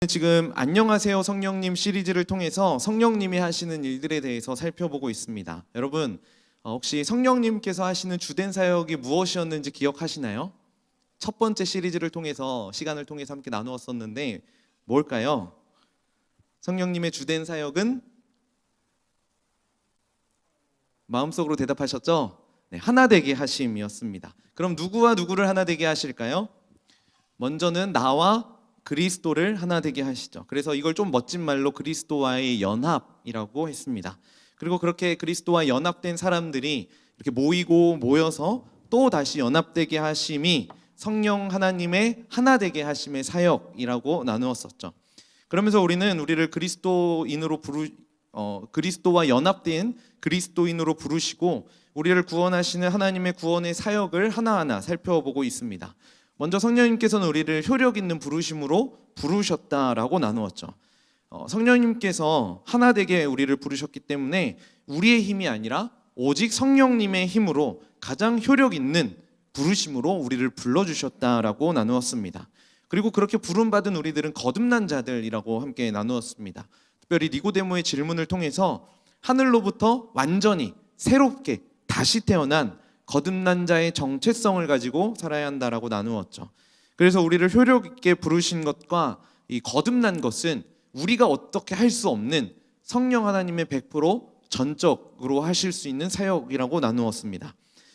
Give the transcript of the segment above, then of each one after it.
지금 안녕하세요 성령님 시리즈를 통해서 성령님이 하시는 일들에 대해서 살펴보고 있습니다. 여러분 혹시 성령님께서 하시는 주된 사역이 무엇이었는지 기억하시나요? 첫 번째 시리즈를 통해서 시간을 통해서 함께 나누었었는데 뭘까요? 성령님의 주된 사역은 마음속으로 대답하셨죠? 네, 하나 되게 하심이었습니다. 그럼 누구와 누구를 하나 되게 하실까요? 먼저는 나와 그리스도를 하나 되게 하시죠. 그래서 이걸 좀 멋진 말로 그리스도와의 연합이라고 했습니다. 그리고 그렇게 그리스도와 연합된 사람들이 이렇게 모여서 또 다시 연합되게 하심이 성령 하나님의 하나 되게 하심의 사역이라고 나누었었죠. 그러면서 우리를 그리스도와 연합된 그리스도인으로 부르시고 우리를 구원하시는 하나님의 구원의 사역을 하나하나 살펴보고 있습니다. 먼저 성령님께서는 우리를 효력 있는 부르심으로 부르셨다라고 나누었죠. 성령님께서 하나 되게 우리를 부르셨기 때문에 우리의 힘이 아니라 오직 성령님의 힘으로 가장 효력 있는 부르심으로 우리를 불러주셨다라고 나누었습니다. 그리고 그렇게 부름받은 우리들은 거듭난 자들이라고 함께 나누었습니다. 특별히 니고데모의 질문을 통해서 하늘로부터 완전히 새롭게 다시 태어난 거듭난 자의 정체성을 가지고 살아야 한다라고 나누었죠. 그래서 우리를 효력 있게 부르신 것과 이 거듭난 것은 우리가 어떻게 할 수 없는 성령 하나님의 100% 전적으로 하실 수 있는 사역이라고 나누었습니다.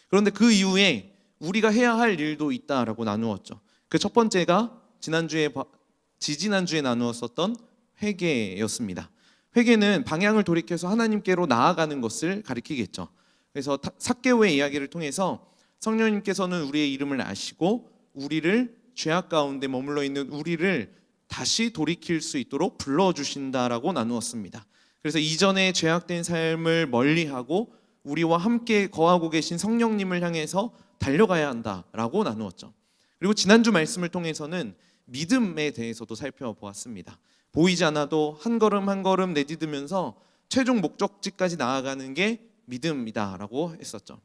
그런데 그 이후에 우리가 해야 할 일도 있다라고 나누었죠. 그 첫 번째가 지지난주에 나누었었던 회개였습니다. 회개는 방향을 돌이켜서 하나님께로 나아가는 것을 가리키겠죠. 그래서 삭개오의 이야기를 통해서 성령님께서는 우리의 이름을 아시고 우리를 죄악 가운데 머물러 있는 우리를 다시 돌이킬 수 있도록 불러주신다라고 나누었습니다. 그래서 이전에 죄악된 삶을 멀리하고 우리와 함께 거하고 계신 성령님을 향해서 달려가야 한다라고 나누었죠. 그리고 지난주 말씀을 통해서는 믿음에 대해서도 살펴보았습니다. 보이지 않아도 한 걸음 한 걸음 내디디면서 최종 목적지까지 나아가는 게 믿음이다라고 했었죠.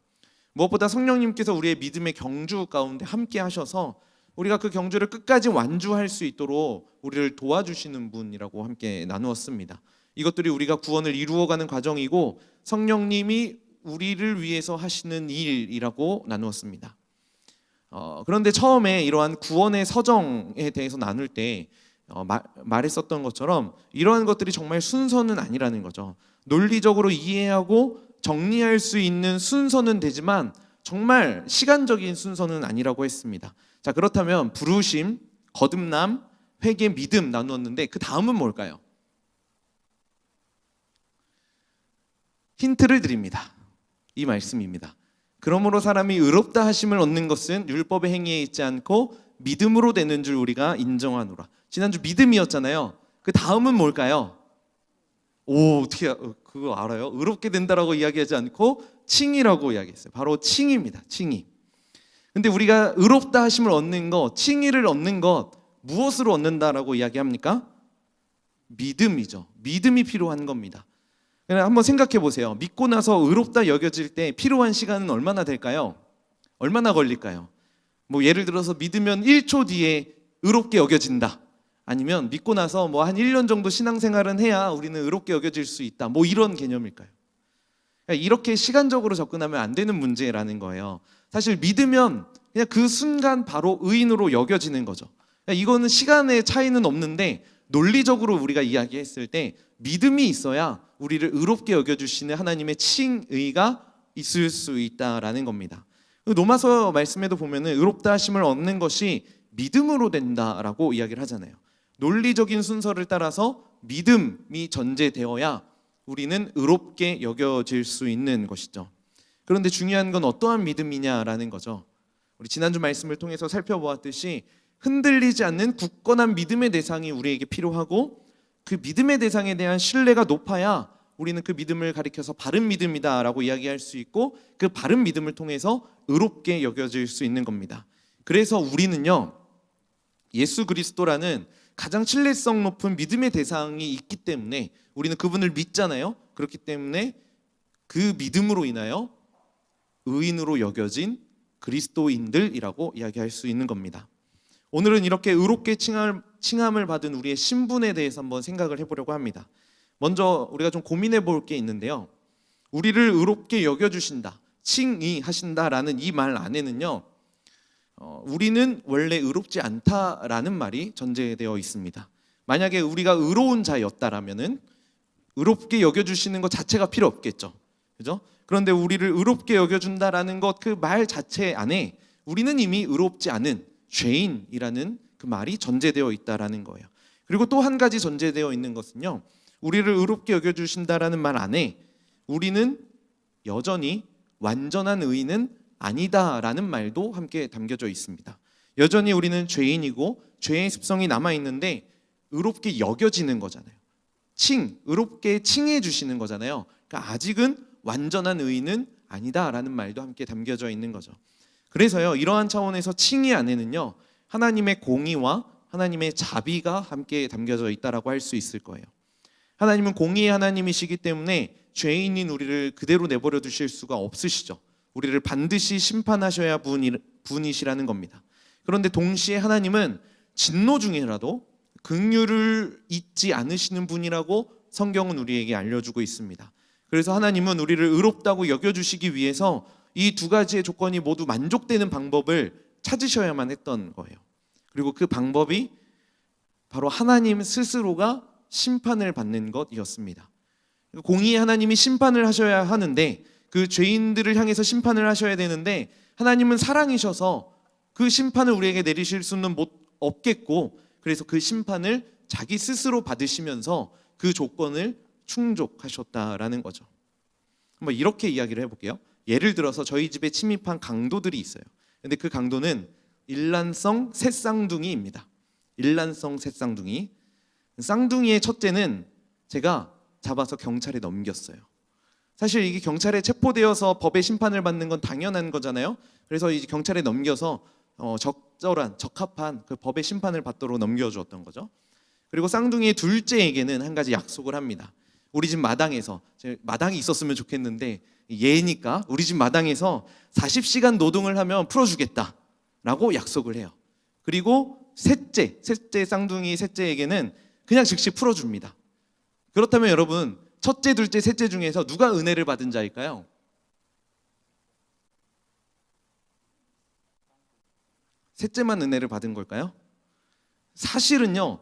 무엇보다 성령님께서 우리의 믿음의 경주 가운데 함께 하셔서 우리가 그 경주를 끝까지 완주할 수 있도록 우리를 도와주시는 분이라고 함께 나누었습니다. 이것들이 우리가 구원을 이루어가는 과정이고 성령님이 우리를 위해서 하시는 일이라고 나누었습니다. 그런데 처음에 이러한 구원의 서정에 대해서 나눌 때 말했었던 것처럼 이러한 것들이 정말 순서는 아니라는 거죠. 논리적으로 이해하고 정리할 수 있는 순서는 되지만 정말 시간적인 순서는 아니라고 했습니다. 자, 그렇다면 부르심, 거듭남, 회개, 믿음 나누었는데 그 다음은 뭘까요? 힌트를 드립니다. 이 말씀입니다. 그러므로 사람이 의롭다 하심을 얻는 것은 율법의 행위에 있지 않고 믿음으로 되는 줄 우리가 인정하노라. 지난주 믿음이었잖아요. 그 다음은 뭘까요? 어떻게 그거 알아요? 의롭게 된다라고 이야기하지 않고 칭의라고 이야기했어요. 바로 칭의입니다. 칭의. 근데 우리가 의롭다 하심을 얻는 것, 칭의를 얻는 것 무엇으로 얻는다라고 이야기합니까? 믿음이죠. 믿음이 필요한 겁니다. 한번 생각해 보세요. 믿고 나서 의롭다 여겨질 때 필요한 시간은 얼마나 될까요? 얼마나 걸릴까요? 예를 들어서 믿으면 1초 뒤에 의롭게 여겨진다. 아니면 믿고 나서 한 1년 정도 신앙생활은 해야 우리는 의롭게 여겨질 수 있다. 이런 개념일까요? 이렇게 시간적으로 접근하면 안 되는 문제라는 거예요. 사실 믿으면 그냥 그 순간 바로 의인으로 여겨지는 거죠. 이거는 시간의 차이는 없는데 논리적으로 우리가 이야기했을 때 믿음이 있어야 우리를 의롭게 여겨주시는 하나님의 칭의가 있을 수 있다라는 겁니다. 로마서 말씀에도 보면 의롭다 하심을 얻는 것이 믿음으로 된다라고 이야기를 하잖아요. 논리적인 순서를 따라서 믿음이 전제되어야 우리는 의롭게 여겨질 수 있는 것이죠. 그런데 중요한 건 어떠한 믿음이냐라는 거죠. 우리 지난주 말씀을 통해서 살펴보았듯이 흔들리지 않는 굳건한 믿음의 대상이 우리에게 필요하고 그 믿음의 대상에 대한 신뢰가 높아야 우리는 그 믿음을 가리켜서 바른 믿음이다라고 이야기할 수 있고 그 바른 믿음을 통해서 의롭게 여겨질 수 있는 겁니다. 그래서 우리는요, 예수 그리스도라는 가장 신뢰성 높은 믿음의 대상이 있기 때문에 우리는 그분을 믿잖아요. 그렇기 때문에 그 믿음으로 인하여 의인으로 여겨진 그리스도인들이라고 이야기할 수 있는 겁니다. 오늘은 이렇게 의롭게 칭함을 받은 우리의 신분에 대해서 한번 생각을 해보려고 합니다. 먼저 우리가 좀 고민해 볼 게 있는데요. 우리를 의롭게 여겨주신다, 칭의하신다라는 이 말 안에는요, 우리는 원래 의롭지 않다라는 말이 전제되어 있습니다. 만약에 우리가 의로운 자였다라면은 의롭게 여겨주시는 것 자체가 필요 없겠죠, 그죠? 그런데 우리를 의롭게 여겨준다라는 것 그 말 자체 안에 우리는 이미 의롭지 않은 죄인이라는 그 말이 전제되어 있다라는 거예요. 그리고 또 한 가지 전제되어 있는 것은요, 우리를 의롭게 여겨주신다라는 말 안에 우리는 여전히 완전한 의인은 아니다라는 말도 함께 담겨져 있습니다. 여전히 우리는 죄인이고 죄의 습성이 남아있는데 의롭게 여겨지는 거잖아요. 의롭게 칭해 주시는 거잖아요. 그러니까 아직은 완전한 의인은 아니다라는 말도 함께 담겨져 있는 거죠. 그래서요, 이러한 차원에서 칭의 안에는요, 하나님의 공의와 하나님의 자비가 함께 담겨져 있다라고 할 수 있을 거예요. 하나님은 공의의 하나님이시기 때문에 죄인인 우리를 그대로 내버려 두실 수가 없으시죠. 우리를 반드시 심판하셔야 분이시라는 겁니다. 그런데 동시에 하나님은 진노 중에라도 긍휼을 잊지 않으시는 분이라고 성경은 우리에게 알려주고 있습니다. 그래서 하나님은 우리를 의롭다고 여겨주시기 위해서 이 두 가지의 조건이 모두 만족되는 방법을 찾으셔야만 했던 거예요. 그리고 그 방법이 바로 하나님 스스로가 심판을 받는 것이었습니다. 공의의 하나님이 심판을 하셔야 하는데, 그 죄인들을 향해서 심판을 하셔야 되는데, 하나님은 사랑이셔서 그 심판을 우리에게 내리실 수는 없겠고, 그래서 그 심판을 자기 스스로 받으시면서 그 조건을 충족하셨다라는 거죠. 한번 이렇게 이야기를 해볼게요. 예를 들어서 저희 집에 침입한 강도들이 있어요. 근데 그 강도는 일란성 새쌍둥이입니다. 일란성 새쌍둥이. 쌍둥이의 첫째는 제가 잡아서 경찰에 넘겼어요. 사실 이게 경찰에 체포되어서 법의 심판을 받는 건 당연한 거잖아요. 그래서 이제 경찰에 넘겨서 적합한 그 법의 심판을 받도록 넘겨주었던 거죠. 그리고 쌍둥이의 둘째에게는 한 가지 약속을 합니다. 우리 집 마당에서, 마당이 있었으면 좋겠는데 얘니까 우리 집 마당에서 40시간 노동을 하면 풀어주겠다라고 약속을 해요. 그리고 셋째 쌍둥이 셋째에게는 그냥 즉시 풀어줍니다. 그렇다면 여러분, 첫째, 둘째, 셋째 중에서 누가 은혜를 받은 자일까요? 셋째만 은혜를 받은 걸까요? 사실은요,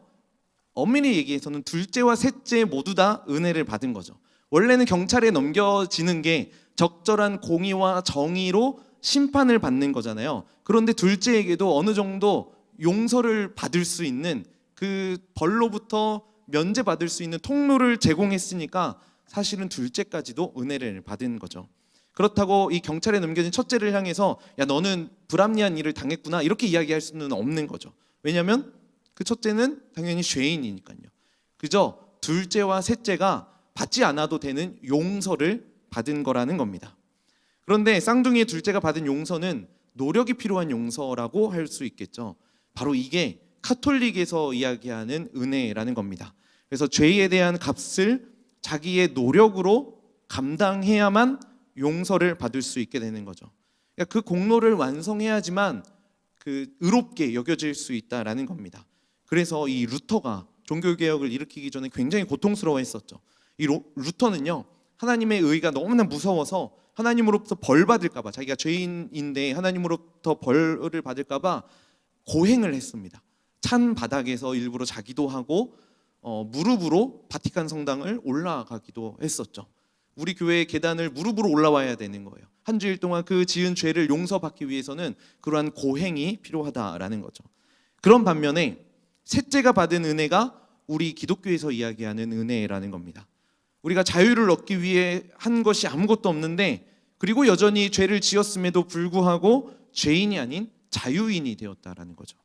엄밀히 얘기해서는 둘째와 셋째 모두 다 은혜를 받은 거죠. 원래는 경찰에 넘겨지는 게 적절한 공의와 정의로 심판을 받는 거잖아요. 그런데 둘째에게도 어느 정도 용서를 받을 수 있는, 그 벌로부터 면제받을 수 있는 통로를 제공했으니까 사실은 둘째까지도 은혜를 받은 거죠. 그렇다고 이 경찰에 넘겨진 첫째를 향해서 야, 너는 불합리한 일을 당했구나, 이렇게 이야기할 수는 없는 거죠. 왜냐하면 그 첫째는 당연히 죄인이니까요. 그저 둘째와 셋째가 받지 않아도 되는 용서를 받은 거라는 겁니다. 그런데 쌍둥이의 둘째가 받은 용서는 노력이 필요한 용서라고 할 수 있겠죠. 바로 이게 카톨릭에서 이야기하는 은혜라는 겁니다. 그래서 죄에 대한 값을 자기의 노력으로 감당해야만 용서를 받을 수 있게 되는 거죠. 그러니까 그 공로를 완성해야지만 그 의롭게 여겨질 수 있다라는 겁니다. 그래서 이 루터가 종교개혁을 일으키기 전에 굉장히 고통스러워했었죠. 이 루터는요, 하나님의 의가 너무나 무서워서 하나님으로부터 벌 받을까 봐, 자기가 죄인인데 하나님으로부터 벌을 받을까 봐 고행을 했습니다. 찬 바닥에서 일부러 자기도 하고 무릎으로 바티칸 성당을 올라가기도 했었죠. 우리 교회의 계단을 무릎으로 올라와야 되는 거예요. 한 주일 동안 그 지은 죄를 용서받기 위해서는 그러한 고행이 필요하다라는 거죠. 그런 반면에 셋째가 받은 은혜가 우리 기독교에서 이야기하는 은혜라는 겁니다. 우리가 자유를 얻기 위해 한 것이 아무것도 없는데, 그리고 여전히 죄를 지었음에도 불구하고 죄인이 아닌 자유인이 되었다라는 거죠.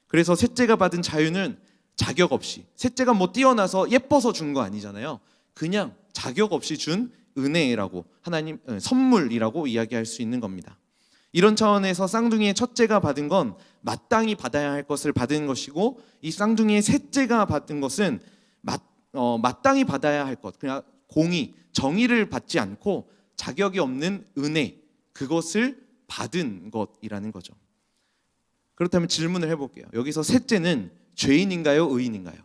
그래서 셋째가 받은 자유는 자격 없이, 셋째가 뭐 뛰어나서 예뻐서 준 거 아니잖아요. 그냥 자격 없이 준 은혜라고, 하나님 선물이라고 이야기할 수 있는 겁니다. 이런 차원에서 쌍둥이의 첫째가 받은 건 마땅히 받아야 할 것을 받은 것이고, 이 쌍둥이의 셋째가 받은 것은 마땅히 받아야 할 것, 그냥 공의, 정의를 받지 않고 자격이 없는 은혜, 그것을 받은 것이라는 거죠. 그렇다면 질문을 해볼게요. 여기서 셋째는 죄인인가요? 의인인가요?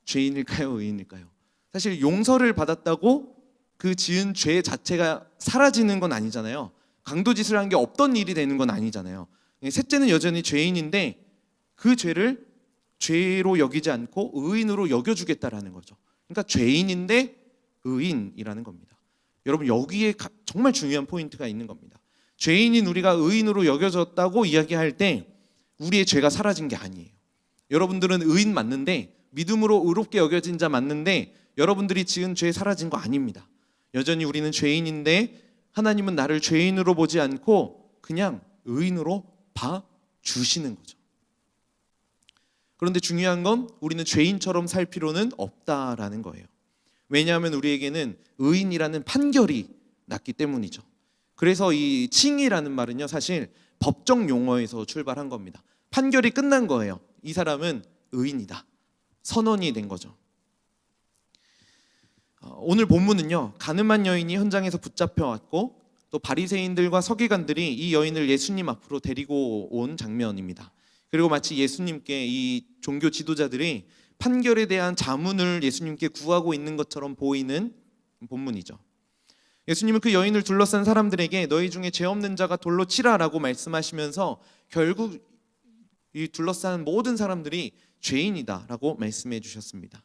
죄인일까요? 의인일까요? 사실 용서를 받았다고 그 지은 죄 자체가 사라지는 건 아니잖아요. 강도짓을 한 게 없던 일이 되는 건 아니잖아요. 셋째는 여전히 죄인인데 그 죄를 죄로 여기지 않고 의인으로 여겨주겠다라는 거죠. 그러니까 죄인인데 의인이라는 겁니다. 여러분, 여기에 정말 중요한 포인트가 있는 겁니다. 죄인인 우리가 의인으로 여겨졌다고 이야기할 때 우리의 죄가 사라진 게 아니에요. 여러분들은 의인 맞는데, 믿음으로 의롭게 여겨진 자 맞는데, 여러분들이 지은 죄 사라진 거 아닙니다. 여전히 우리는 죄인인데 하나님은 나를 죄인으로 보지 않고 그냥 의인으로 봐주시는 거죠. 그런데 중요한 건 우리는 죄인처럼 살 필요는 없다라는 거예요. 왜냐하면 우리에게는 의인이라는 판결이 났기 때문이죠. 그래서 이 칭이라는 말은요, 사실 법정 용어에서 출발한 겁니다. 판결이 끝난 거예요. 이 사람은 의인이다. 선언이 된 거죠. 오늘 본문은요, 가늠한 여인이 현장에서 붙잡혀왔고 또 바리새인들과 서기관들이 이 여인을 예수님 앞으로 데리고 온 장면입니다. 그리고 마치 예수님께 이 종교 지도자들이 판결에 대한 자문을 예수님께 구하고 있는 것처럼 보이는 본문이죠. 예수님은 그 여인을 둘러싼 사람들에게 너희 중에 죄 없는 자가 돌로 치라라고 말씀하시면서 결국 이 둘러싼 모든 사람들이 죄인이다라고 말씀해 주셨습니다.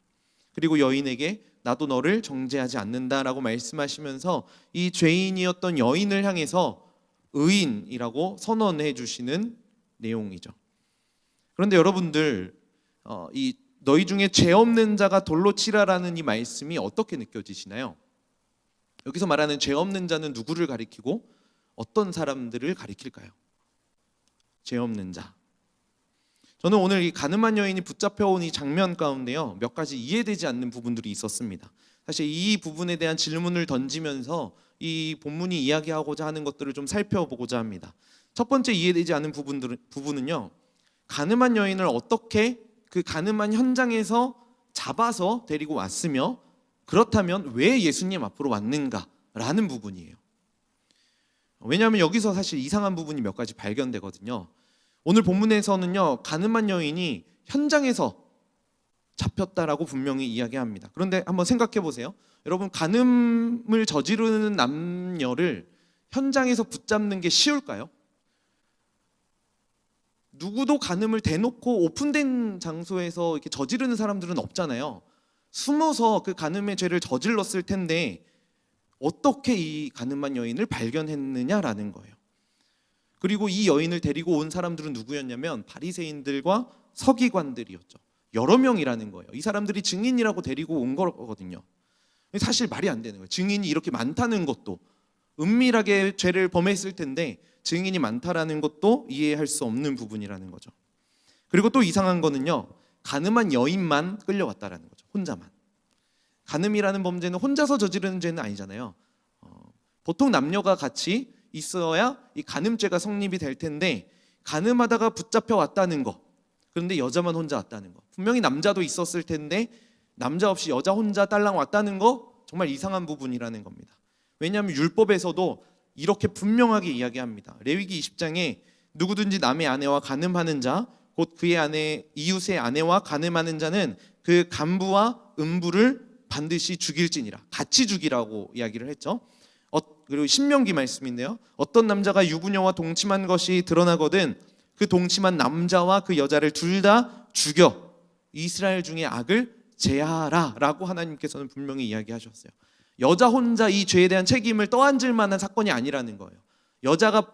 그리고 여인에게 나도 너를 정죄하지 않는다라고 말씀하시면서 이 죄인이었던 여인을 향해서 의인이라고 선언해 주시는 내용이죠. 그런데 여러분들, 이 너희 중에 죄 없는 자가 돌로 치라라는 이 말씀이 어떻게 느껴지시나요? 여기서 말하는 죄 없는 자는 누구를 가리키고 어떤 사람들을 가리킬까요? 죄 없는 자. 저는 오늘 이 가늠한 여인이 붙잡혀온 이 장면 가운데요, 몇 가지 이해되지 않는 부분들이 있었습니다. 사실 이 부분에 대한 질문을 던지면서 이 본문이 이야기하고자 하는 것들을 좀 살펴보고자 합니다. 첫 번째 이해되지 않는 부분은요, 가늠한 여인을 어떻게 그 가늠한 현장에서 잡아서 데리고 왔으며 그렇다면 왜 예수님 앞으로 왔는가라는 부분이에요. 왜냐하면 여기서 사실 이상한 부분이 몇 가지 발견되거든요. 오늘 본문에서는요, 가늠한 여인이 현장에서 잡혔다라고 분명히 이야기합니다. 그런데 한번 생각해 보세요. 여러분, 간음을 저지르는 남녀를 현장에서 붙잡는 게 쉬울까요? 누구도 간음을 대놓고 오픈된 장소에서 이렇게 저지르는 사람들은 없잖아요. 숨어서 그 간음의 죄를 저질렀을 텐데 어떻게 이 간음한 여인을 발견했느냐라는 거예요. 그리고 이 여인을 데리고 온 사람들은 누구였냐면 바리새인들과 서기관들이었죠. 여러 명이라는 거예요. 이 사람들이 증인이라고 데리고 온 거거든요. 사실 말이 안 되는 거예요. 증인이 이렇게 많다는 것도, 은밀하게 죄를 범했을 텐데 증인이 많다라는 것도 이해할 수 없는 부분이라는 거죠. 그리고 또 이상한 거는요, 간음한 여인만 끌려왔다라는 거죠. 혼자만. 간음이라는 범죄는 혼자서 저지르는 죄는 아니잖아요. 보통 남녀가 같이 있어야 이 간음죄가 성립이 될 텐데 간음하다가 붙잡혀 왔다는 거, 그런데 여자만 혼자 왔다는 거, 분명히 남자도 있었을 텐데 남자 없이 여자 혼자 딸랑 왔다는 거, 정말 이상한 부분이라는 겁니다. 왜냐하면 율법에서도 이렇게 분명하게 이야기합니다. 레위기 20장에 누구든지 남의 아내와 간음하는 자, 곧 그의 아내 이웃의 아내와 간음하는 자는 그 간부와 음부를 반드시 죽일지니라, 같이 죽이라고 이야기를 했죠. 그리고 신명기 말씀인데요, 어떤 남자가 유부녀와 동침한 것이 드러나거든 그 동침한 남자와 그 여자를 둘 다 죽여 이스라엘 중에 악을 제하라 라고 하나님께서는 분명히 이야기하셨어요. 여자 혼자 이 죄에 대한 책임을 떠안을 만한 사건이 아니라는 거예요. 여자가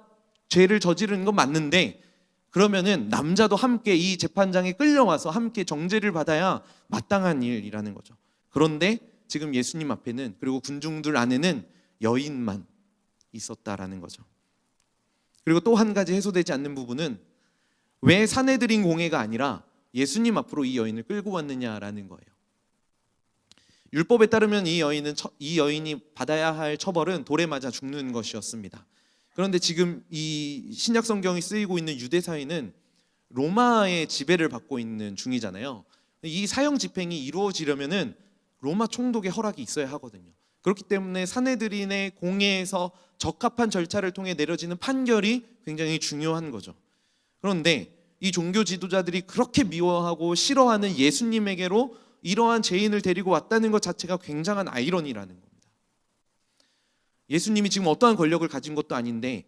죄를 저지르는 건 맞는데 그러면은 남자도 함께 이 재판장에 끌려와서 함께 정죄를 받아야 마땅한 일이라는 거죠. 그런데 지금 예수님 앞에는, 그리고 군중들 안에는 여인만 있었다라는 거죠. 그리고 또 한 가지 해소되지 않는 부분은 왜 사내들인 공회가 아니라 예수님 앞으로 이 여인을 끌고 왔느냐라는 거예요. 율법에 따르면 이 여인이 받아야 할 처벌은 돌에 맞아 죽는 것이었습니다. 그런데 지금 이 신약 성경이 쓰이고 있는 유대 사회는 로마의 지배를 받고 있는 중이잖아요. 이 사형 집행이 이루어지려면은 로마 총독의 허락이 있어야 하거든요. 그렇기 때문에 사내들인의 공회에서 적합한 절차를 통해 내려지는 판결이 굉장히 중요한 거죠. 그런데 이 종교 지도자들이 그렇게 미워하고 싫어하는 예수님에게로 이러한 죄인을 데리고 왔다는 것 자체가 굉장한 아이러니라는 겁니다. 예수님이 지금 어떠한 권력을 가진 것도 아닌데,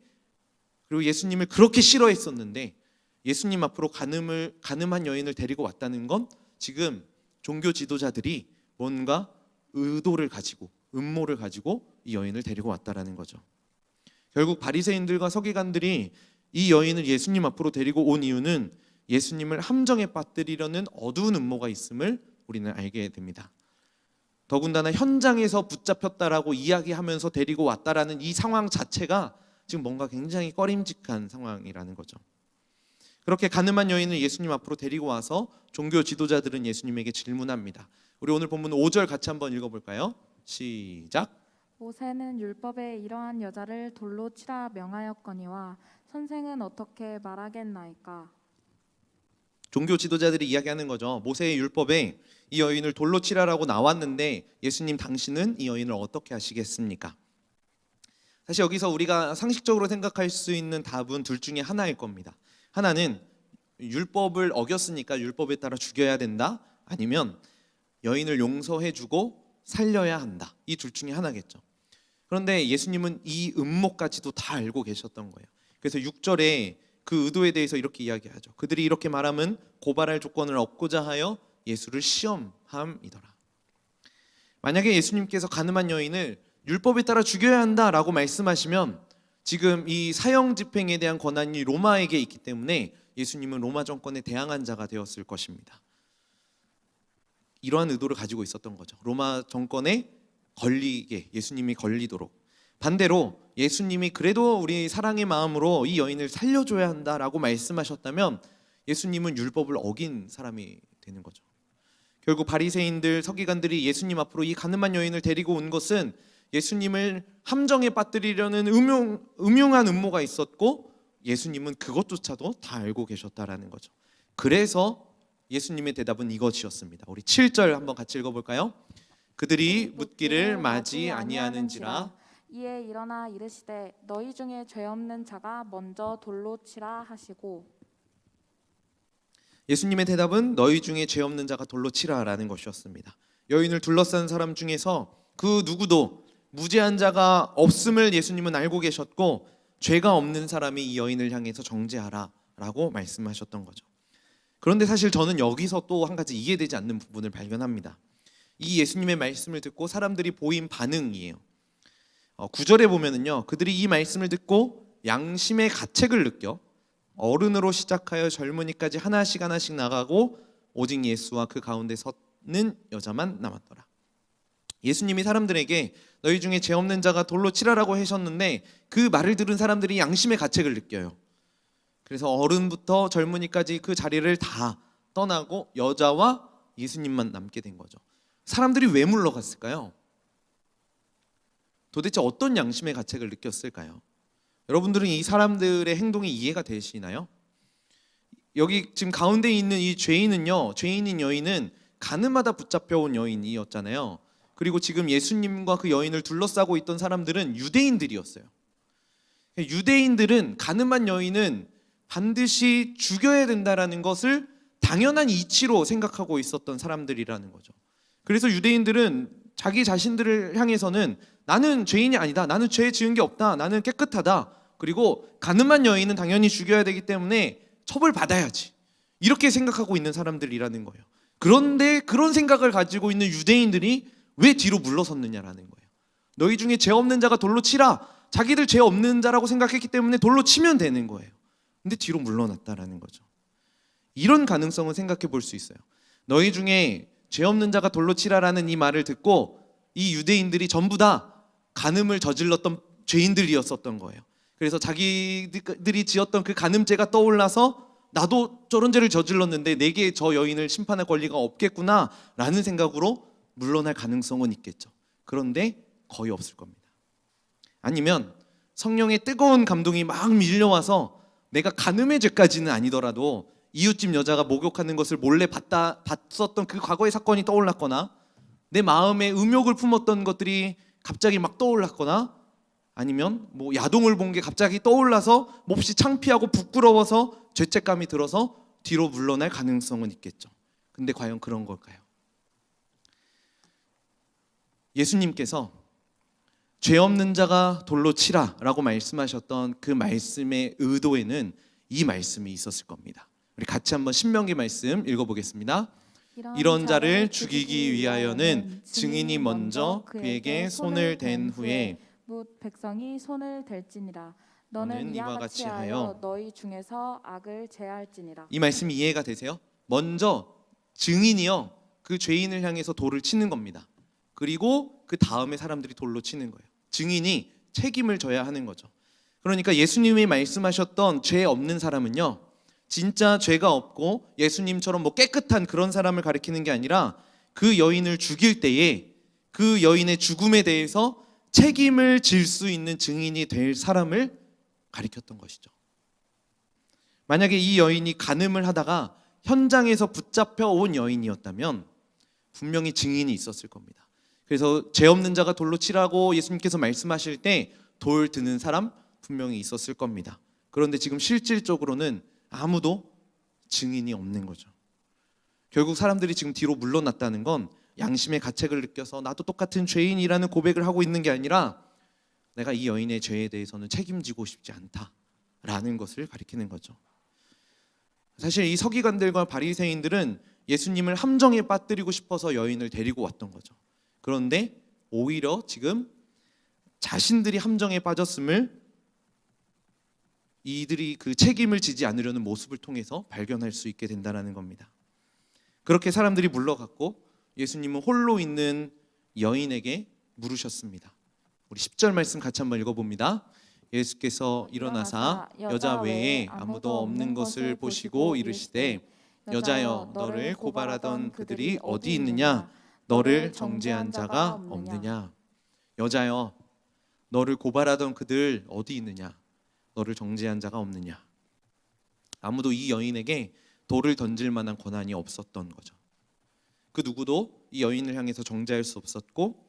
그리고 예수님을 그렇게 싫어했었는데 예수님 앞으로 가늠한 여인을 데리고 왔다는 건 지금 종교 지도자들이 뭔가 의도를 가지고 음모를 가지고 이 여인을 데리고 왔다라는 거죠. 결국 바리새인들과 서기관들이 이 여인을 예수님 앞으로 데리고 온 이유는 예수님을 함정에 빠뜨리려는 어두운 음모가 있음을 우리는 알게 됩니다. 더군다나 현장에서 붙잡혔다라고 이야기하면서 데리고 왔다라는 이 상황 자체가 지금 뭔가 굉장히 꺼림직한 상황이라는 거죠. 그렇게 가늠한 여인을 예수님 앞으로 데리고 와서 종교 지도자들은 예수님에게 질문합니다. 우리 오늘 본문 5절 같이 한번 읽어볼까요? 시작. 모세는 율법에 이러한 여자를 돌로 치라 명하였거니와 선생은 어떻게 말하겠나이까? 종교 지도자들이 이야기하는 거죠. 모세의 율법에 이 여인을 돌로 치라라고 나왔는데 예수님 당신은 이 여인을 어떻게 하시겠습니까? 사실 여기서 우리가 상식적으로 생각할 수 있는 답은 둘 중에 하나일 겁니다. 하나는 율법을 어겼으니까 율법에 따라 죽여야 된다, 아니면 여인을 용서해주고 살려야 한다. 이 둘 중에 하나겠죠. 그런데 예수님은 이 음모까지도 다 알고 계셨던 거예요. 그래서 6절에 그 의도에 대해서 이렇게 이야기하죠. 그들이 이렇게 말함은 고발할 조건을 얻고자 하여 예수를 시험함이더라. 만약에 예수님께서 가늠한 여인을 율법에 따라 죽여야 한다라고 말씀하시면 지금 이 사형 집행에 대한 권한이 로마에게 있기 때문에 예수님은 로마 정권에 대항한 자가 되었을 것입니다. 이러한 의도를 가지고 있었던 거죠. 로마 정권에 걸리게, 예수님이 걸리도록. 반대로 예수님이 그래도 우리 사랑의 마음으로 이 여인을 살려줘야 한다라고 말씀하셨다면 예수님은 율법을 어긴 사람이 되는 거죠. 결국 바리새인들, 서기관들이 예수님 앞으로 이 가늠한 여인을 데리고 온 것은 예수님을 함정에 빠뜨리려는 음흉한 음모가 있었고 예수님은 그것조차도 다 알고 계셨다라는 거죠. 그래서 예수님의 대답은 이것이었습니다. 우리 7절 한번 같이 읽어볼까요? 그들이 묻기를 마지 아니하는지라. 이에 일어나 이르시되 너희 중에 죄 없는 자가 먼저 돌로 치라 하시고. 예수님의 대답은 너희 중에 죄 없는 자가 돌로 치라라는 것이었습니다. 여인을 둘러싼 사람 중에서 그 누구도 무죄한 자가 없음을 예수님은 알고 계셨고 죄가 없는 사람이 이 여인을 향해서 정죄하라라고 말씀하셨던 거죠. 그런데 사실 저는 여기서 또 한 가지 이해되지 않는 부분을 발견합니다. 이 예수님의 말씀을 듣고 사람들이 보인 반응이에요. 9절에 보면은요, 그들이 이 말씀을 듣고 양심의 가책을 느껴 어른으로 시작하여 젊은이까지 하나씩 하나씩 나가고 오직 예수와 그 가운데 섰는 여자만 남았더라. 예수님이 사람들에게 너희 중에 죄 없는 자가 돌로 치라라고 하셨는데 그 말을 들은 사람들이 양심의 가책을 느껴요. 그래서 어른부터 젊은이까지 그 자리를 다 떠나고 여자와 예수님만 남게 된 거죠. 사람들이 왜 물러갔을까요? 도대체 어떤 양심의 가책을 느꼈을까요? 여러분들은 이 사람들의 행동이 이해가 되시나요? 여기 지금 가운데 있는 이 죄인은요, 죄인인 여인은 가늠하다 붙잡혀온 여인이었잖아요. 그리고 지금 예수님과 그 여인을 둘러싸고 있던 사람들은 유대인들이었어요. 유대인들은 가늠한 여인은 반드시 죽여야 된다라는 것을 당연한 이치로 생각하고 있었던 사람들이라는 거죠. 그래서 유대인들은 자기 자신들을 향해서는 나는 죄인이 아니다, 나는 죄 지은 게 없다, 나는 깨끗하다, 그리고 가늠한 여인은 당연히 죽여야 되기 때문에 처벌받아야지, 이렇게 생각하고 있는 사람들이라는 거예요. 그런데 그런 생각을 가지고 있는 유대인들이 왜 뒤로 물러섰느냐라는 거예요. 너희 중에 죄 없는 자가 돌로 치라. 자기들 죄 없는 자라고 생각했기 때문에 돌로 치면 되는 거예요. 근데 뒤로 물러났다라는 거죠. 이런 가능성은 생각해 볼 수 있어요. 너희 중에 죄 없는 자가 돌로 치라라는 이 말을 듣고 이 유대인들이 전부 다 간음을 저질렀던 죄인들이었었던 거예요. 그래서 자기들이 지었던 그 간음죄가 떠올라서 나도 저런 죄를 저질렀는데 내게 저 여인을 심판할 권리가 없겠구나 라는 생각으로 물러날 가능성은 있겠죠. 그런데 거의 없을 겁니다. 아니면 성령의 뜨거운 감동이 막 밀려와서 내가 간음의 죄까지는 아니더라도 이웃집 여자가 목욕하는 것을 몰래 봤었던 그 과거의 사건이 떠올랐거나 내 마음에 음욕을 품었던 것들이 갑자기 막 떠올랐거나 아니면 뭐 야동을 본 게 갑자기 떠올라서 몹시 창피하고 부끄러워서 죄책감이 들어서 뒤로 물러날 가능성은 있겠죠. 근데 과연 그런 걸까요? 예수님께서 죄 없는 자가 돌로 치라라고 말씀하셨던 그 말씀의 의도에는 이 말씀이 있었을 겁니다. 우리 같이 한번 신명기 말씀 읽어보겠습니다. 이런 자를 죽이기 위하여는 증인이 먼저 그에게 손을 댄 후에 뭇 백성이 손을 댈지니라. 너는 너는 이와 같이 하여 너희 중에서 악을 제할지니라. 이 말씀이 이해가 되세요? 먼저 증인이요 그 죄인을 향해서 돌을 치는 겁니다. 그리고 그 다음에 사람들이 돌로 치는 거예요. 증인이 책임을 져야 하는 거죠. 그러니까 예수님이 말씀하셨던 죄 없는 사람은요 진짜 죄가 없고 예수님처럼 뭐 깨끗한 그런 사람을 가리키는 게 아니라 그 여인을 죽일 때에 그 여인의 죽음에 대해서 책임을 질 수 있는 증인이 될 사람을 가리켰던 것이죠. 만약에 이 여인이 간음을 하다가 현장에서 붙잡혀 온 여인이었다면 분명히 증인이 있었을 겁니다. 그래서 죄 없는 자가 돌로 치라고 예수님께서 말씀하실 때 돌 드는 사람 분명히 있었을 겁니다. 그런데 지금 실질적으로는 아무도 증인이 없는 거죠. 결국 사람들이 지금 뒤로 물러났다는 건 양심의 가책을 느껴서 나도 똑같은 죄인이라는 고백을 하고 있는 게 아니라 내가 이 여인의 죄에 대해서는 책임지고 싶지 않다라는 것을 가리키는 거죠. 사실 이 서기관들과 바리새인들은 예수님을 함정에 빠뜨리고 싶어서 여인을 데리고 왔던 거죠. 그런데 오히려 지금 자신들이 함정에 빠졌음을 이들이 그 책임을 지지 않으려는 모습을 통해서 발견할 수 있게 된다는 겁니다. 그렇게 사람들이 물러갔고 예수님은 홀로 있는 여인에게 물으셨습니다. 우리 10절 말씀 같이 한번 읽어봅니다. 예수께서 일어나사 여자 외에 아무도 없는 것을 보시고 이르시되 여자여 너를 고발하던 그들이 어디 있느냐? 너를 정죄한 자가 없느냐? 여자여 너를 고발하던 그들 어디 있느냐? 너를 정죄한 자가 없느냐? 아무도 이 여인에게 돌을 던질 만한 권한이 없었던 거죠. 그 누구도 이 여인을 향해서 정죄할 수 없었고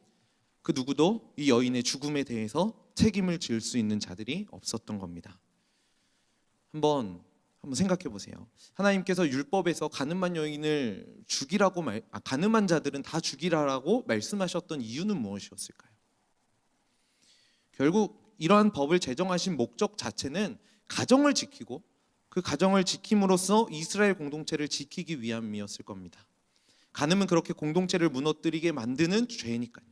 그 누구도 이 여인의 죽음에 대해서 책임을 지을 수 있는 자들이 없었던 겁니다. 한번 생각해 보세요. 하나님께서 율법에서 가늠한 여인을 죽이라고 가늠한 자들은 다 죽이라라고 말씀하셨던 이유는 무엇이었을까요? 결국 이러한 법을 제정하신 목적 자체는 가정을 지키고 그 가정을 지킴으로써 이스라엘 공동체를 지키기 위함이었을 겁니다. 간음은 그렇게 공동체를 무너뜨리게 만드는 죄니까요.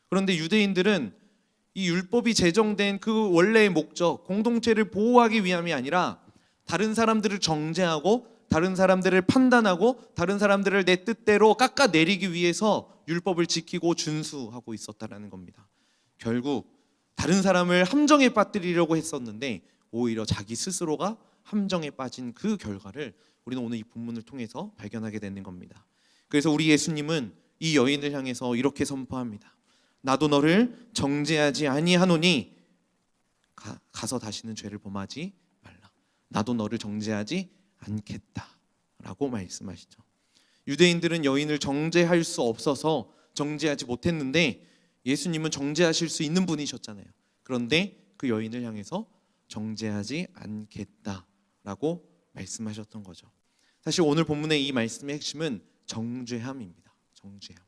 그런데 유대인들은 이 율법이 제정된 그 원래의 목적, 공동체를 보호하기 위함이 아니라 다른 사람들을 정죄하고 다른 사람들을 판단하고 다른 사람들을 내 뜻대로 깎아내리기 위해서 율법을 지키고 준수하고 있었다는 겁니다. 결국 다른 사람을 함정에 빠뜨리려고 했었는데 오히려 자기 스스로가 함정에 빠진 그 결과를 우리는 오늘 이 본문을 통해서 발견하게 되는 겁니다. 그래서 우리 예수님은 이 여인을 향해서 이렇게 선포합니다. 나도 너를 정죄하지 아니하노니 가서 다시는 죄를 범하지 말라. 나도 너를 정죄하지 않겠다라고 말씀하시죠. 유대인들은 여인을 정죄할 수 없어서 정죄하지 못했는데 예수님은 정죄하실 수 있는 분이셨잖아요. 그런데 그 여인을 향해서 정죄하지 않겠다라고 말씀하셨던 거죠. 사실 오늘 본문의 이 말씀의 핵심은 정죄함입니다. 정죄함.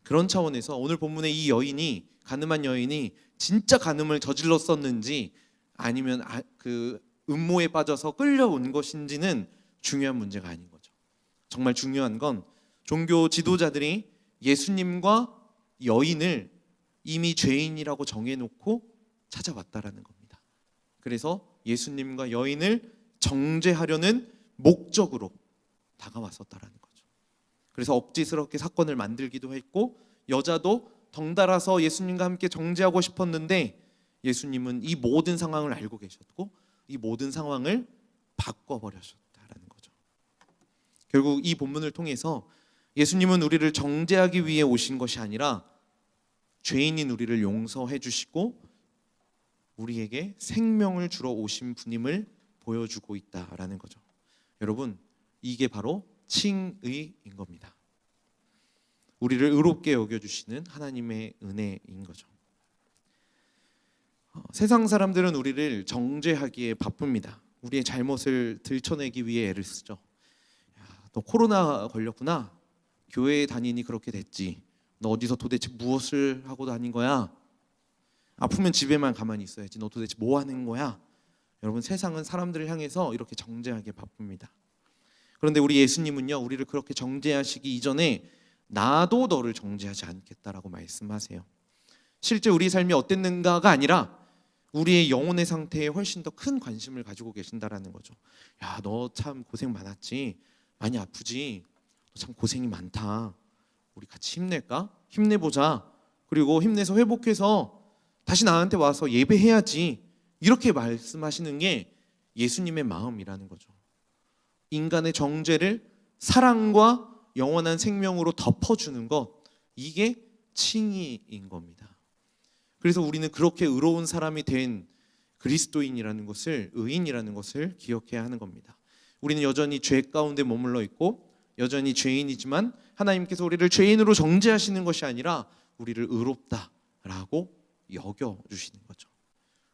그런 차원에서 오늘 본문의 이 여인이 간음한 여인이 진짜 간음을 저질렀었는지 아니면 그 음모에 빠져서 끌려온 것인지는 중요한 문제가 아닌 거죠. 정말 중요한 건 종교 지도자들이 예수님과 여인을 이미 죄인이라고 정해놓고 찾아왔다라는 겁니다. 그래서 예수님과 여인을 정죄하려는 목적으로 다가왔었다라는 거죠. 그래서 억지스럽게 사건을 만들기도 했고 여자도 덩달아서 예수님과 함께 정죄하고 싶었는데 예수님은 이 모든 상황을 알고 계셨고 이 모든 상황을 바꿔버렸다라는 거죠. 결국 이 본문을 통해서 예수님은 우리를 정죄하기 위해 오신 것이 아니라 죄인인 우리를 용서해 주시고 우리에게 생명을 주러 오신 분임을 보여주고 있다라는 거죠. 여러분, 이게 바로 칭의인 겁니다. 우리를 의롭게 여겨주시는 하나님의 은혜인 거죠. 세상 사람들은 우리를 정죄하기에 바쁩니다. 우리의 잘못을 들춰내기 위해 애를 쓰죠. 야, 너 코로나 걸렸구나. 교회에 다니니 그렇게 됐지. 너 어디서 도대체 무엇을 하고 다닌 거야? 아프면 집에만 가만히 있어야지. 너 도대체 뭐 하는 거야? 여러분, 세상은 사람들을 향해서 이렇게 정죄하기에 바쁩니다. 그런데 우리 예수님은요, 우리를 그렇게 정죄하시기 이전에 나도 너를 정죄하지 않겠다라고 말씀하세요. 실제 우리 삶이 어땠는가가 아니라 우리의 영혼의 상태에 훨씬 더 큰 관심을 가지고 계신다라는 거죠. 야, 너 참 고생 많았지. 많이 아프지. 너 참 고생이 많다. 우리 같이 힘낼까? 힘내보자. 그리고 힘내서 회복해서 다시 나한테 와서 예배해야지. 이렇게 말씀하시는 게 예수님의 마음이라는 거죠. 인간의 정죄를 사랑과 영원한 생명으로 덮어주는 것, 이게 칭의인 겁니다. 그래서 우리는 그렇게 의로운 사람이 된 그리스도인이라는 것을, 의인이라는 것을 기억해야 하는 겁니다. 우리는 여전히 죄 가운데 머물러 있고 여전히 죄인이지만 하나님께서 우리를 죄인으로 정죄하시는 것이 아니라 우리를 의롭다라고 여겨주시는 거죠.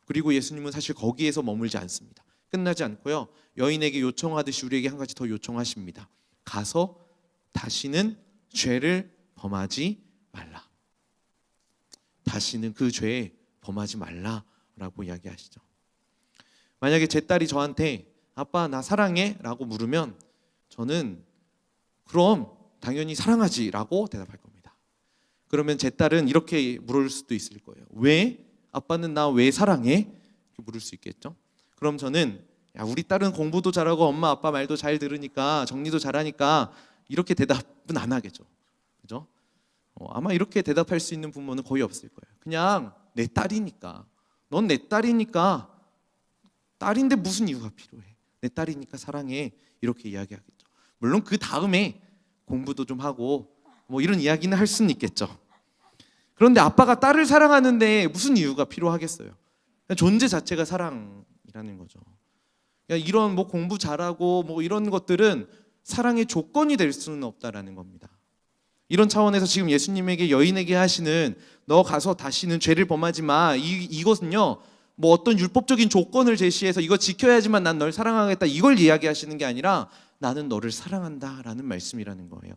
그리고 예수님은 사실 거기에서 머물지 않습니다. 끝나지 않고요, 여인에게 요청하듯이 우리에게 한 가지 더 요청하십니다. 가서 다시는 죄를 범하지 말라. 다시는 그 죄에 범하지 말라라고 이야기하시죠. 만약에 제 딸이 저한테 아빠 나 사랑해? 라고 물으면 저는 그럼 당연히 사랑하지 라고 대답할 겁니다. 그러면 제 딸은 이렇게 물을 수도 있을 거예요. 왜? 아빠는 나 왜 사랑해? 이렇게 물을 수 있겠죠. 그럼 저는 야, 우리 딸은 공부도 잘하고 엄마 아빠 말도 잘 들으니까 정리도 잘하니까 이렇게 대답은 안 하겠죠. 그죠? 아마 이렇게 대답할 수 있는 부모는 거의 없을 거예요. 그냥 내 딸이니까. 넌 내 딸이니까. 딸인데 무슨 이유가 필요해? 내 딸이니까 사랑해. 이렇게 이야기하겠죠. 물론 그 다음에 공부도 좀 하고 뭐 이런 이야기는 할 수는 있겠죠. 그런데 아빠가 딸을 사랑하는데 무슨 이유가 필요하겠어요? 존재 자체가 사랑이라는 거죠. 이런 뭐 공부 잘하고 뭐 이런 것들은 사랑의 조건이 될 수는 없다라는 겁니다. 이런 차원에서 지금 예수님에게 여인에게 하시는 너 가서 다시는 죄를 범하지 마, 이것은요 뭐 어떤 율법적인 조건을 제시해서 이거 지켜야지만 난 널 사랑하겠다 이걸 이야기하시는 게 아니라 나는 너를 사랑한다라는 말씀이라는 거예요.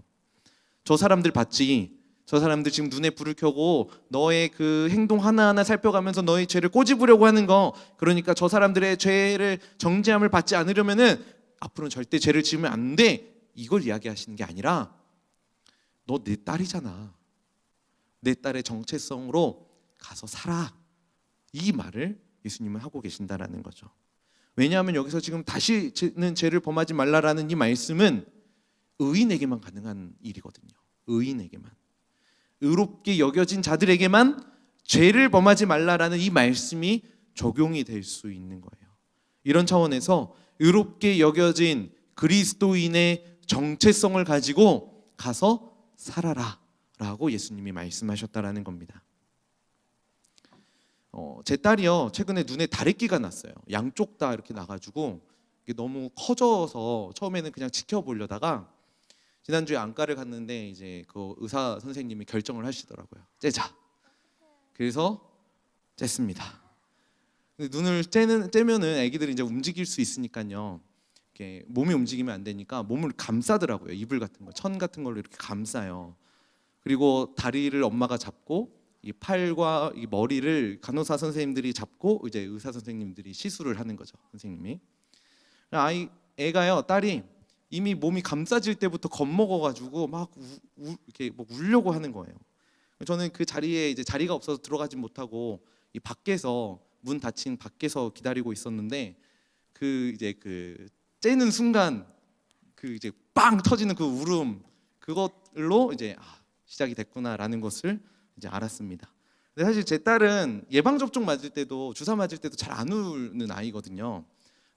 저 사람들 봤지? 저 사람들 지금 눈에 불을 켜고 너의 그 행동 하나하나 살펴가면서 너의 죄를 꼬집으려고 하는 거, 그러니까 저 사람들의 죄를 정죄함을 받지 않으려면은 앞으로는 절대 죄를 지으면 안 돼, 이걸 이야기하시는 게 아니라 너 내 딸이잖아. 내 딸의 정체성으로 가서 살아. 이 말을 예수님은 하고 계신다라는 거죠. 왜냐하면 여기서 지금 다시는 죄를 범하지 말라라는 이 말씀은 의인에게만 가능한 일이거든요. 의인에게만. 의롭게 여겨진 자들에게만 죄를 범하지 말라라는 이 말씀이 적용이 될 수 있는 거예요. 이런 차원에서 의롭게 여겨진 그리스도인의 정체성을 가지고 가서 살아라 라고 예수님이 말씀하셨다라는 겁니다. 제 딸이요 최근에 눈에 다래끼가 났어요. 양쪽 다 이렇게 나가지고 이게 너무 커져서 처음에는 그냥 지켜보려다가 지난주에 안과를 갔는데 이제 그 의사 선생님이 결정을 하시더라고요. 째자. 그래서 쨌습니다. 눈을 째면은 아기들이 이제 움직일 수 있으니까요. 이렇게 몸이 움직이면 안 되니까 몸을 감싸더라고요. 이불 같은 거, 천 같은 걸로 이렇게 감싸요. 그리고 다리를 엄마가 잡고 이 팔과 이 머리를 간호사 선생님들이 잡고 이제 의사 선생님들이 시술을 하는 거죠. 선생님이. 애가요, 딸이 이미 몸이 감싸질 때부터 겁먹어가지고 막 이렇게 뭐 울려고 하는 거예요. 저는 그 자리에 이제 자리가 없어서 들어가지 못하고 이 밖에서 문 닫힌 밖에서 기다리고 있었는데 그 이제 그 째는 순간 그 이제 빵 터지는 그 울음, 그것로 이제 시작이 됐구나라는 것을 이제 알았습니다. 근데 사실 제 딸은 예방 접종 맞을 때도 주사 맞을 때도 잘 안 우는 아이거든요.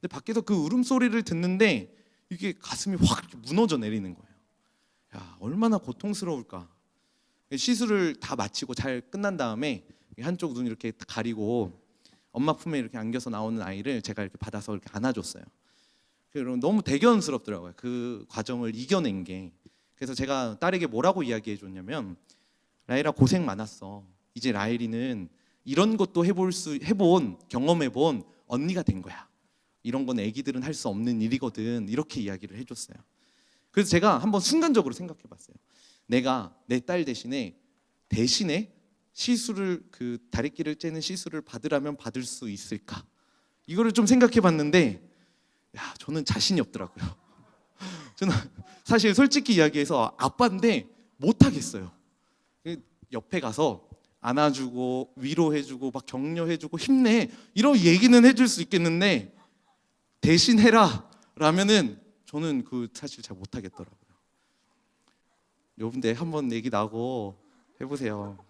근데 밖에서 그 울음 소리를 듣는데 이게 가슴이 확 무너져 내리는 거예요. 야, 얼마나 고통스러울까. 시술을 다 마치고 잘 끝난 다음에 한쪽 눈 이렇게 가리고 엄마 품에 이렇게 안겨서 나오는 아이를 제가 이렇게 받아서 이렇게 안아줬어요. 너무 대견스럽더라고요. 그 과정을 이겨낸 게. 그래서 제가 딸에게 뭐라고 이야기해 줬냐면, 라일아 고생 많았어. 이제 라일이는 이런 것도 해본 경험해본 언니가 된 거야. 이런 건 애기들은 할 수 없는 일이거든. 이렇게 이야기를 해줬어요. 그래서 제가 한번 순간적으로 생각해 봤어요. 내가 내 딸 대신에 시술을, 그 다리끼를 째는 시술을 받으라면 받을 수 있을까? 이거를 좀 생각해 봤는데, 저는 자신이 없더라고요. 저는 사실 솔직히 이야기해서 아빠인데 못 하겠어요. 옆에 가서 안아주고 위로해주고 막 격려해주고 힘내 이런 얘기는 해줄 수 있겠는데, 대신 해라 라면은 저는 사실 잘 못하겠더라고요. 여러분들 한번 얘기 나고 해보세요.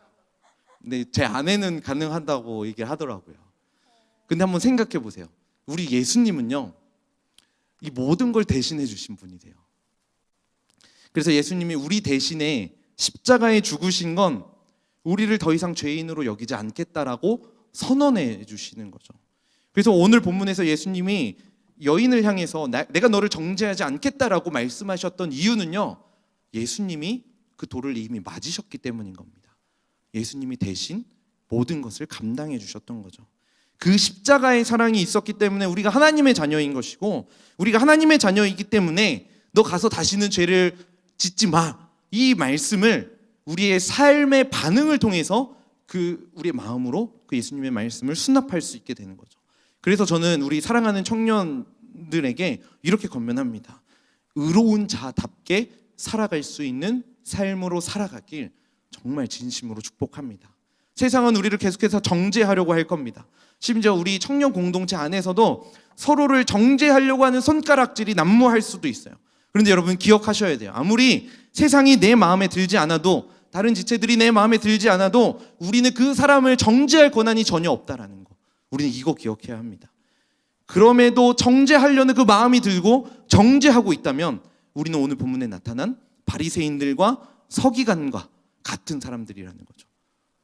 근데 제 아내는 가능하다고 얘기를 하더라고요. 근데 한번 생각해 보세요. 우리 예수님은요, 이 모든 걸 대신해 주신 분이세요. 그래서 예수님이 우리 대신에 십자가에 죽으신 건 우리를 더 이상 죄인으로 여기지 않겠다라고 선언해 주시는 거죠. 그래서 오늘 본문에서 예수님이 여인을 향해서 내가 너를 정죄하지 않겠다라고 말씀하셨던 이유는요, 예수님이 그 돌을 이미 맞으셨기 때문인 겁니다. 예수님이 대신 모든 것을 감당해 주셨던 거죠. 그 십자가의 사랑이 있었기 때문에 우리가 하나님의 자녀인 것이고, 우리가 하나님의 자녀이기 때문에 너 가서 다시는 죄를 짓지 마, 이 말씀을 우리의 삶의 반응을 통해서 우리의 마음으로 그 예수님의 말씀을 수납할 수 있게 되는 거죠. 그래서 저는 우리 사랑하는 청년들에게 이렇게 권면합니다. 의로운 자답게 살아갈 수 있는 삶으로 살아가길 정말 진심으로 축복합니다. 세상은 우리를 계속해서 정죄하려고 할 겁니다. 심지어 우리 청년 공동체 안에서도 서로를 정죄하려고 하는 손가락질이 난무할 수도 있어요. 그런데 여러분 기억하셔야 돼요. 아무리 세상이 내 마음에 들지 않아도, 다른 지체들이 내 마음에 들지 않아도 우리는 그 사람을 정죄할 권한이 전혀 없다라는 거, 우리는 이거 기억해야 합니다. 그럼에도 정죄하려는 그 마음이 들고 정죄하고 있다면 우리는 오늘 본문에 나타난 바리새인들과 서기관과 같은 사람들이라는 거죠.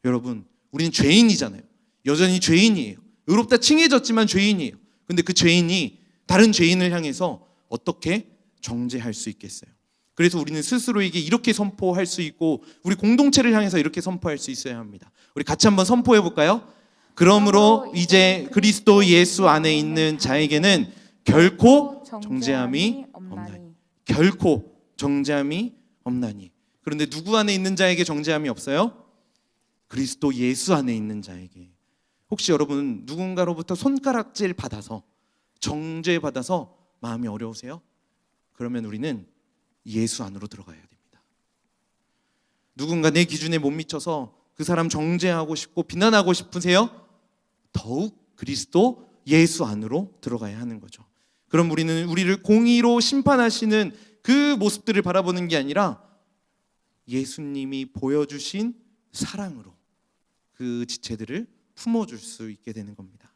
여러분, 우리는 죄인이잖아요. 여전히 죄인이에요. 의롭다 칭해졌지만 죄인이에요. 근데 그 죄인이 다른 죄인을 향해서 어떻게 정죄할 수 있겠어요? 그래서 우리는 스스로에게 이렇게 선포할 수 있고, 우리 공동체를 향해서 이렇게 선포할 수 있어야 합니다. 우리 같이 한번 선포해 볼까요? 그러므로 이제 그리스도 예수 안에 있는 자에게는 결코 정죄함이 없나니. 결코 정죄함이 없나니. 그런데 누구 안에 있는 자에게 정죄함이 없어요? 그리스도 예수 안에 있는 자에게. 혹시 여러분 누군가로부터 손가락질 받아서, 정죄받아서 마음이 어려우세요? 그러면 우리는 예수 안으로 들어가야 됩니다. 누군가 내 기준에 못 미쳐서 그 사람 정죄하고 싶고 비난하고 싶으세요? 더욱 그리스도 예수 안으로 들어가야 하는 거죠. 그럼 우리는 우리를 공의로 심판하시는 그 모습들을 바라보는 게 아니라 예수님이 보여주신 사랑으로 그 지체들을 품어줄 수 있게 되는 겁니다.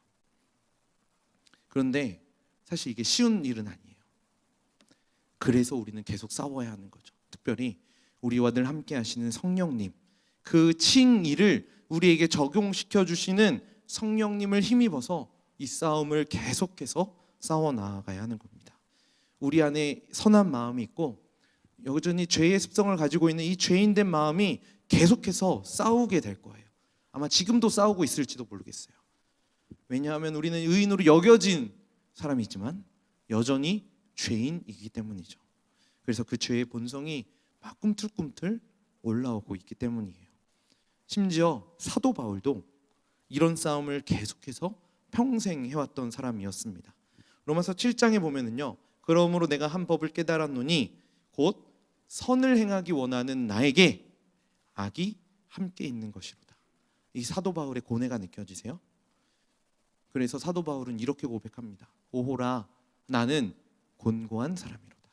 그런데 사실 이게 쉬운 일은 아니에요. 그래서 우리는 계속 싸워야 하는 거죠. 특별히 우리와 늘 함께 하시는 성령님, 그 칭의를 우리에게 적용시켜 주시는 성령님을 힘입어서 이 싸움을 계속해서 싸워 나아가야 하는 겁니다. 우리 안에 선한 마음이 있고 여전히 죄의 습성을 가지고 있는 이 죄인된 마음이 계속해서 싸우게 될 거예요. 아마 지금도 싸우고 있을지도 모르겠어요. 왜냐하면 우리는 의인으로 여겨진 사람이지만 여전히 죄인이기 때문이죠. 그래서 그 죄의 본성이 막 꿈틀꿈틀 올라오고 있기 때문이에요. 심지어 사도 바울도 이런 싸움을 계속해서 평생 해왔던 사람이었습니다. 로마서 7장에 보면은요, 그러므로 내가 한 법을 깨달았노니 곧 선을 행하기 원하는 나에게 악이 함께 있는 것이로다. 이 사도 바울의 고뇌가 느껴지세요? 그래서 사도 바울은 이렇게 고백합니다. 오호라, 나는 곤고한 사람이로다.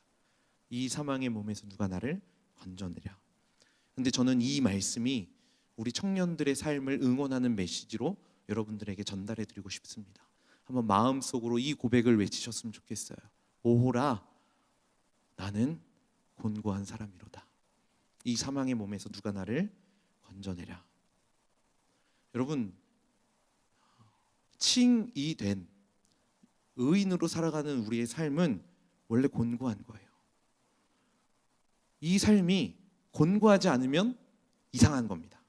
이 사망의 몸에서 누가 나를 건져내랴. 근데 저는 이 말씀이 우리 청년들의 삶을 응원하는 메시지로 여러분들에게 전달해 드리고 싶습니다. 한번 마음속으로 이 고백을 외치셨으면 좋겠어요. 오호라, 나는 곤고한 사람이로다. 이 사망의 몸에서 누가 나를 건져내랴. 여러분, 칭이 된 의인으로 살아가는 우리의 삶은 원래 곤고한 거예요. 이 삶이 곤고하지 않으면 이상한 겁니다.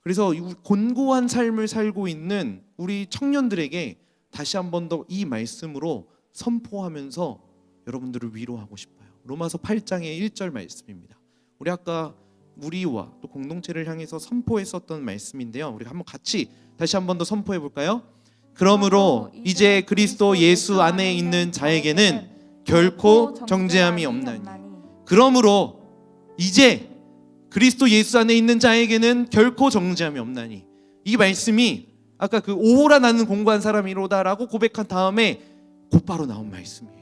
그래서 이 곤고한 삶을 살고 있는 우리 청년들에게 다시 한 번 더 이 말씀으로 선포하면서 여러분들을 위로하고 싶어요. 로마서 8장의 1절 말씀입니다. 우리 아까 우리와 또 공동체를 향해서 선포했었던 말씀인데요. 우리가 한번 같이 다시 한 번 더 선포해 볼까요? 그러므로 이제 그리스도 예수 안에 있는 자에게는 결코 정죄함이 없나니. 그러므로 이제 그리스도 예수 안에 있는 자에게는 결코 정죄함이 없나니. 이 말씀이 아까 그 오호라 나는 공고한 사람이로다라고 고백한 다음에 곧바로 나온 말씀이에요.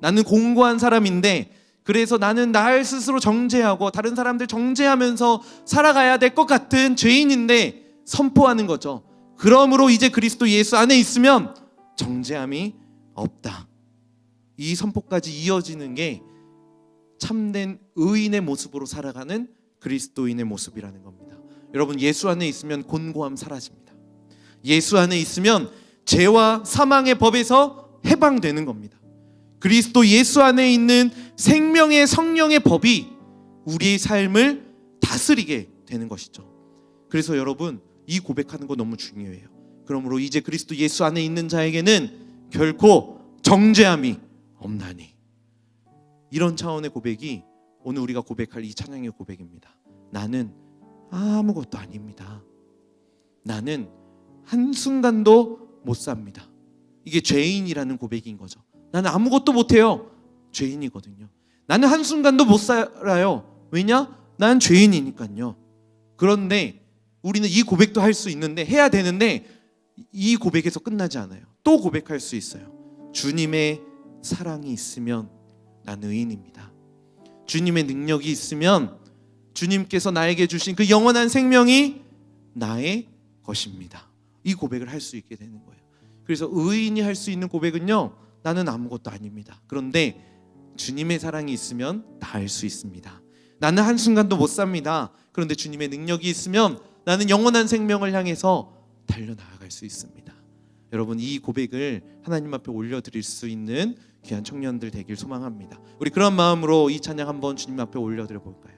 나는 공고한 사람인데 그래서 나는 날 스스로 정죄하고 다른 사람들 정죄하면서 살아가야 될 것 같은 죄인인데 선포하는 거죠. 그러므로 이제 그리스도 예수 안에 있으면 정죄함이 없다. 이 선포까지 이어지는 게 참된 의인의 모습으로 살아가는 그리스도인의 모습이라는 겁니다. 여러분, 예수 안에 있으면 곤고함 사라집니다. 예수 안에 있으면 죄와 사망의 법에서 해방되는 겁니다. 그리스도 예수 안에 있는 생명의 성령의 법이 우리의 삶을 다스리게 되는 것이죠. 그래서 여러분, 이 고백하는 거 너무 중요해요. 그러므로 이제 그리스도 예수 안에 있는 자에게는 결코 정죄함이 없나니. 이런 차원의 고백이 오늘 우리가 고백할 이 찬양의 고백입니다. 나는 아무것도 아닙니다. 나는 한순간도 못 삽니다. 이게 죄인이라는 고백인 거죠. 나는 아무것도 못해요. 죄인이거든요. 나는 한순간도 못 살아요. 왜냐? 난 죄인이니까요. 그런데 우리는 이 고백도 할 수 있는데, 해야 되는데 이 고백에서 끝나지 않아요. 또 고백할 수 있어요. 주님의 사랑이 있으면 나는 의인입니다. 주님의 능력이 있으면 주님께서 나에게 주신 그 영원한 생명이 나의 것입니다. 이 고백을 할 수 있게 되는 거예요. 그래서 의인이 할 수 있는 고백은요, 나는 아무것도 아닙니다. 그런데 주님의 사랑이 있으면 다 할 수 있습니다. 나는 한순간도 못 삽니다. 그런데 주님의 능력이 있으면 나는 영원한 생명을 향해서 달려나아갈 수 있습니다. 여러분, 이 고백을 하나님 앞에 올려드릴 수 있는 귀한 청년들 되길 소망합니다. 우리 그런 마음으로 이 찬양 한번 주님 앞에 올려드려 볼까요?